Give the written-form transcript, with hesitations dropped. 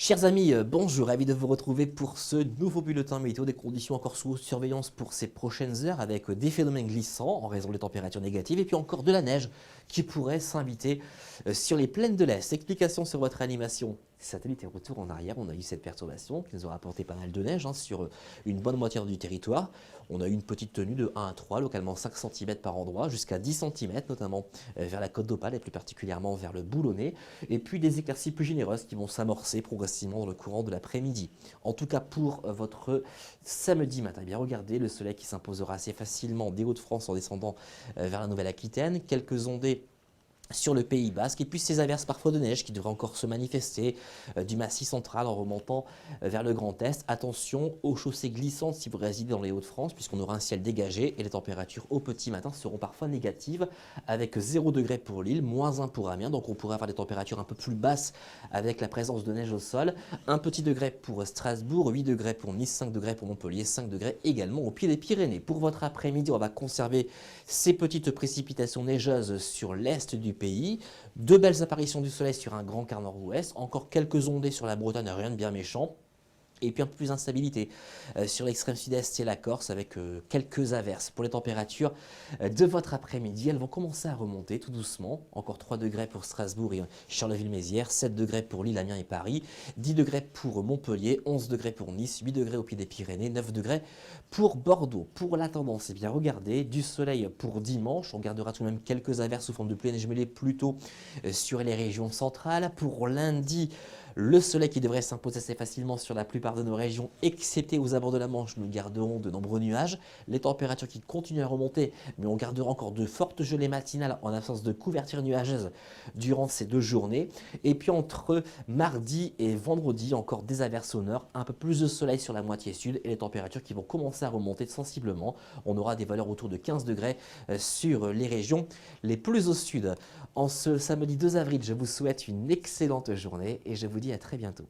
Chers amis, bonjour, ravi de vous retrouver pour ce nouveau bulletin météo, des conditions encore sous surveillance pour ces prochaines heures avec des phénomènes glissants en raison des températures négatives et puis encore de la neige qui pourrait s'inviter sur les plaines de l'Est. Explication sur votre animation satellite et retour en arrière, on a eu cette perturbation qui nous aura apporté pas mal de neige sur une bonne moitié du territoire. On a eu une petite tenue de 1 à 3, localement 5 cm par endroit, jusqu'à 10 cm, notamment vers la côte d'Opale et plus particulièrement vers le Boulonnais. Et puis des éclaircies plus généreuses qui vont s'amorcer progressivement dans le courant de l'après-midi. En tout cas pour votre samedi matin, eh bien regardez le soleil qui s'imposera assez facilement des Hauts-de-France en descendant vers la Nouvelle-Aquitaine. Quelques ondées sur le Pays Basque et puis ces averses parfois de neige qui devraient encore se manifester du Massif central en remontant vers le Grand Est. Attention aux chaussées glissantes si vous résidez dans les Hauts-de-France puisqu'on aura un ciel dégagé et les températures au petit matin seront parfois négatives avec 0 degré pour Lille, moins 1 pour Amiens, donc on pourrait avoir des températures un peu plus basses avec la présence de neige au sol. Un petit degré pour Strasbourg, 8 degrés pour Nice, 5 degrés pour Montpellier, 5 degrés également au pied des Pyrénées. Pour votre après-midi, on va conserver ces petites précipitations neigeuses sur l'est du pays, de belles apparitions du soleil sur un grand quart nord-ouest, encore quelques ondées sur la Bretagne, rien de bien méchant. Et puis un peu plus d'instabilité sur l'extrême sud-est et la Corse avec quelques averses. Pour les températures de votre après-midi, elles vont commencer à remonter tout doucement. Encore 3 degrés pour Strasbourg et Charleville-Mézières, 7 degrés pour Lille, Amiens et Paris, 10 degrés pour Montpellier, 11 degrés pour Nice, 8 degrés au pied des Pyrénées, 9 degrés pour Bordeaux. Pour la tendance, eh bien regardez, du soleil pour dimanche, on gardera tout de même quelques averses sous forme de pluie neige mêlée plutôt sur les régions centrales. Pour lundi, le soleil qui devrait s'imposer assez facilement sur la plupart de nos régions, excepté aux abords de la Manche, nous garderons de nombreux nuages. Les températures qui continuent à remonter, mais on gardera encore de fortes gelées matinales en absence de couverture nuageuse durant ces 2 journées. Et puis entre mardi et vendredi, encore des averses au nord, un peu plus de soleil sur la moitié sud et les températures qui vont commencer à remonter sensiblement. On aura des valeurs autour de 15 degrés sur les régions les plus au sud. En ce samedi 2 avril, je vous souhaite une excellente journée et je vous dis à très bientôt.